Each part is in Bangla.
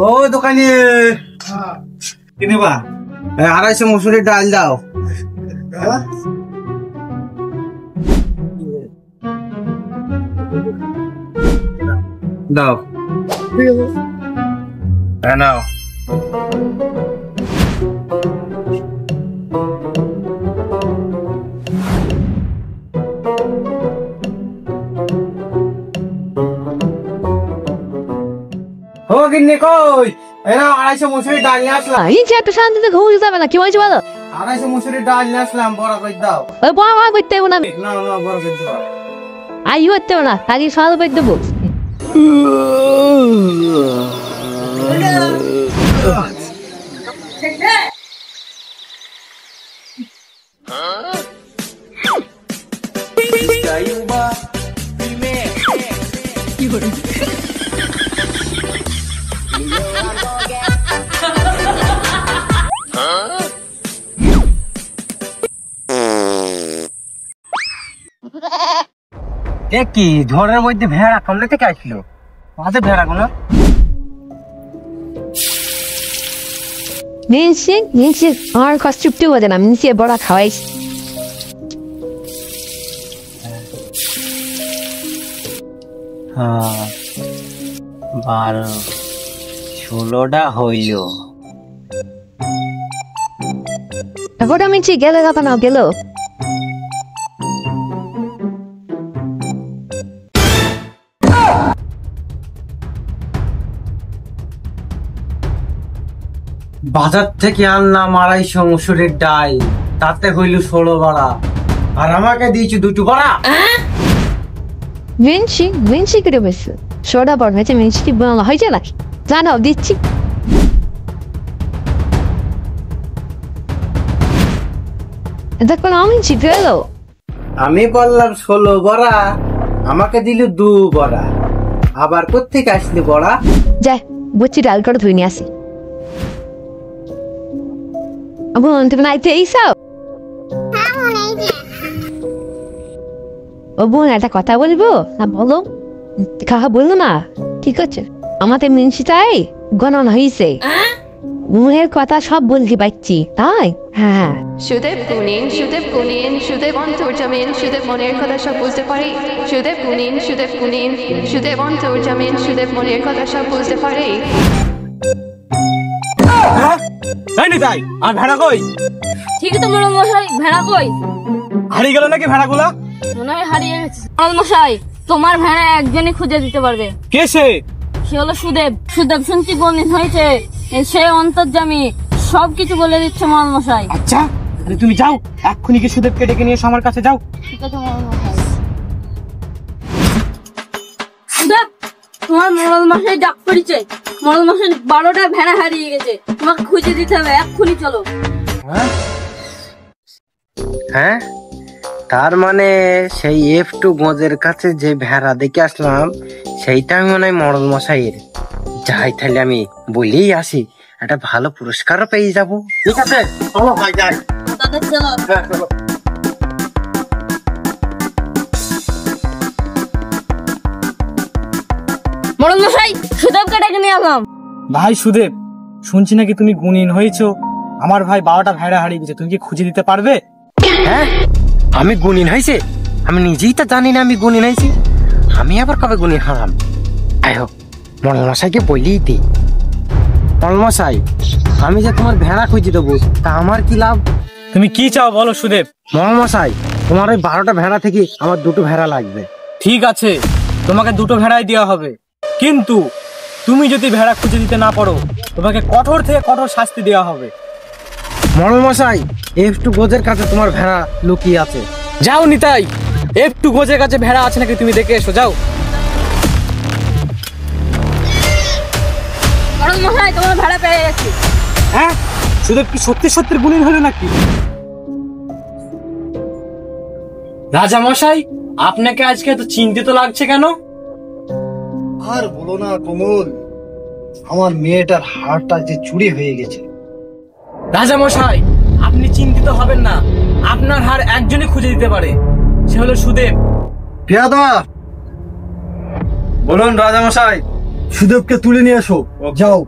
ও দোকানে কি নেবা? 250 মসুরের ডাল দাও। দাও নাও। ও গিন্নি কই? 250 মসুরের ডাল নিয়ে আসলাম। এই যে একটু শান্তিতে ঘুমিয়ে যাবে না, কি হয়েছে বলো? 250 মসুরের ডাল নিয়ে আসলাম, বড় করে দাও। ওই বড় করতে হবে না, না না বড় করে দাও। আই হতে না, কালি সকাল পেয়ে দেবো। কি ঝড়ের মধ্যে ভেড়া কামড়ে থেকে আসলো? মাঝে ভেড়া গুলো নিনছি আমার কাছে চুপটি হয়ে না, নিনছি বড়া খাওয়াইস। হ্যাঁ 12 16টা হইল। এখন আমি গেলে কথা না গেল। বাজার থেকে আনলাম 250 মসুরের ডাল, তাতে হইল 16 বড়া, আর আমাকে দিয়েছি 2 বড়া। মিনছি করে বেশি সোডা বড় হয়েছে, মিনছি কি বাংলা হয়েছে নাকি? জানাও দিচ্ছি। দেখো আমি গেল, আমি বললাম 16 বড়া, আমাকে দিল 2 বড়া। আবার কোত্থেকে আসলি বড়া? যাই বুঝছি, ডাল করে ধুই নিয়ে আসি। বোন তুমি নাইতে এইসব? ও বোন একটা কথা বলবো? বলো। কাহা বললো না, ঠিক আছে? আমাদের মিনসিটাই গণন হয়েছে, মুহের কথা সব বলতে পারছি, তাই? হ্যাঁ সুদেব সুদেব অন্তর্জামিন, সুদেব মনের কথা সব বুঝতে পারি। সুদেব অন্তর্জামিন, সুদেব মনের কথা সব বুঝতে পারি। আর ভেড়া কই? ঠিকই তো মোড়ল মশাই, ভেড়া কই? হারিয়ে গেল নাকি ভেড়াগুলা? মনে হয় হারিয়ে গেছে। মোড়ল মশাই, তোমার ভেড়া একজনই খুঁজে দিতে পারবে। কে সে? সে হলো সুদেব। সুদেব শুনছি গণিত হয়েছে, সে অন্তর্যামী, সবকিছু বলে দিচ্ছে মোড়ল মশাই। আচ্ছা তুমি যাও, এক্ষুনি কি সুদেবকে ডেকে নিয়ে এসো আমার কাছে, যাও। ঠিক আছে মোড়ল মশাই। সুদেব, তোমার মোড়ল মশাই ডাক পড়েছে। মোড়ল মশাই 12টা ভেড়া হারিয়ে গেছে, তোমাকে খুঁজে দিতে হবে, এক্ষুনি চলো। হ্যাঁ, তার মানে সেই F2 গজের কাছে যে ভেড়া দেখে আসলাম, সেইটা আমি মনে হয় মরল মশাইয়ের। যাই তাহলে আমি বলেই আসি, একটা ভালো পুরস্কারও পেয়ে যাবো। ঠিক আছে চলো ভাই, যাই। তাদের চলো। হ্যাঁ চলো। মোড়ল মশাই, সুদেবকে ডেকে নিয়ে আসলাম। ভাই সুদেব, শুনছি নাকি তুমি গুণিন হয়েছো। আমার ভাই 12টা ভেড়া হারিয়ে গেছে, তুমি কি খুঁজে দিতে পারবে? হ্যাঁ, আমি গুণিন হয়েছে? আমি নিজেই তো জানি না আমি গুণিন হয়েছি। আমি আবার কবে গুণিন হলাম? আয়ো মরল মশাইকে বলেই দি। মরল মশাই, আমি যে তোমার ভেড়া খুঁজে দেবো, তা আমার কি লাভ? তুমি কি চাও বলো সুদেব। মরল মশাই, তোমার ওই 12টা ভেড়া থেকে আমার 2টো ভেড়া লাগবে। ঠিক আছে, তোমাকে 2টো ভেড়াই দেওয়া হবে, কিন্তু তুমি যদি ভেড়া খুঁজে দিতে না পারো, তোমাকে কঠোর থেকে কঠোর শাস্তি দেওয়া হবে। মরল মশাই, F2 গোজের কাছে তোমার ভেড়া লুকিয়ে আছে। যাও নিতাই, F2 গোজের কাছে ভেড়া আছে নাকি তুমি দেখে এসো, যাও। মোড়ল মশাই, তোমার ভেড়া পেয়ে গেছি। হ্যাঁ, সুদেব কি সত্যি সত্যি গুণিন হলো নাকি? রাজা মশাই, আপনাকে আজকে এত চিন্তিত লাগছে কেন? আর বলো না কমল, আমার মেয়েটার হাড়টা যে চুরি হয়ে গেছে। রাজা মশাই, আপনি চিন্তিত হবেন না, আপনার হার একজনই খুঁজে দিতে পারে, সে হলো সুদেব। পেয়াদা, বলুন রাজা মশাই। সুদেবকে তুলে নিয়ে এসো, যাও।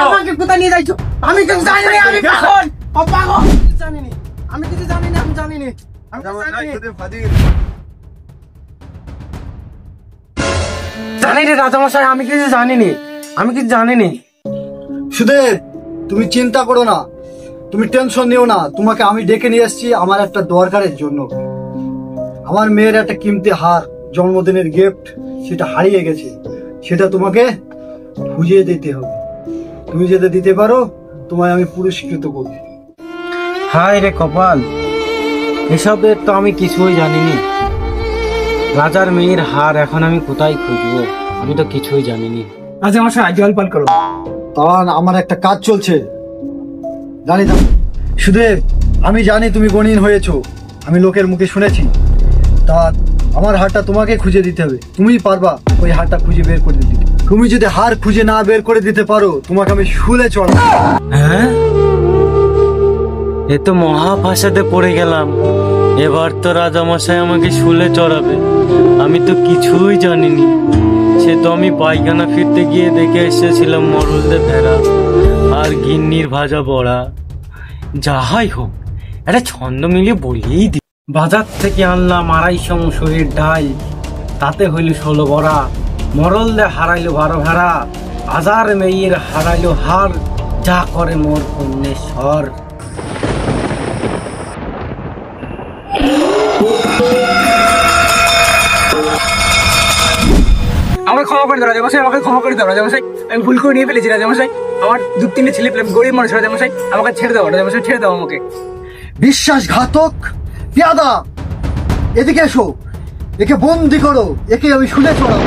আমাকে কোথায় নিয়ে যাইছো? আমি কিছু জানি না, আমি পাগল। ও পাগল, জানিনি। আমি কিছু জানি না, আমি জানিনি। আমি কিছু জানিনি। জানি রে রাজামশাই, আমি কিছু জানিনি, আমি কিছু জানিনি। সুদেব, তুমি চিন্তা করো না, তুমি টেনশন নিও না। তোমাকে আমি ডেকে নিয়ে এসেছি আমার একটা দরকারের জন্য। আমার মেয়ের একটা কিমতি হার, জন্মদিনের গিফট, সেটা হারিয়ে গেছে। সেটা তোমাকে খুঁজে দিতে হবে। তুমি যদি দিতে পারো, তোমায় আমি পুরস্কৃত করব। হায় রে কপাল, এসবের তো আমি কিছুই জানিনি। রাজার মেয়ের হার এখন আমি কোথায় খুঁজবো? আমি তো কিছুই জানিনি। রাজামশাই জলপান করো। কারণ আমার একটা কাজ চলছে, জানি না। সুদেব, আমি জানি তুমি গণিন হয়েছো, আমি লোকের মুখে শুনেছি। তা আমার হারটা তোমাকে খুঁজে দিতে হবে। তুমিই পারবা ওই হারটা খুঁজে বের করে দিতে। তুমি যদি হার খুঁজে না বের করে দিতে পারো, তোমাকে আমি শুলে চড়াবো। হ্যাঁ, এ তো মহাভাষাতে পড়ে গেলাম। এবার তো রাজামশাই আমাকে শুলে চড়াবে। আমি তো কিছুই জানিনি। সে তো আমি পায়খানা ফিরতে গিয়ে দেখে এসেছিলাম মরলদের ভেড়া আর গিন্নির ভাজা বড়া। যাহাই হোক, একটা ছন্দ মিলিয়ে বলেই দি। বাজার থেকে আনলাম 250 মুসুরির ডাল, তাতে হইল 16 বড়া। মরলদে হারাইলো 12 ভেড়া, হাজার মেয়ের হারাইলো হার, যা করে মোর পুণ্যেশ্বর। আমাকে ক্ষমা করে দাও রাজামশাই, আমাকে ক্ষমা করে দাও রাজামশাই। আমি ভুল করে নিয়ে ফেলেছি রাজামশাই। আমার 2-3টে ছেলে পেলে, গরিব মানুষ রাজামশাই, আমাকে ছেড়ে দাও রাজামশাই, ছেড়ে দাও আমাকে। বিশ্বাসঘাতক পেয়াদা, এদিকে এসো, একে বন্দি করো, একে আমি শুলে চড়াবো।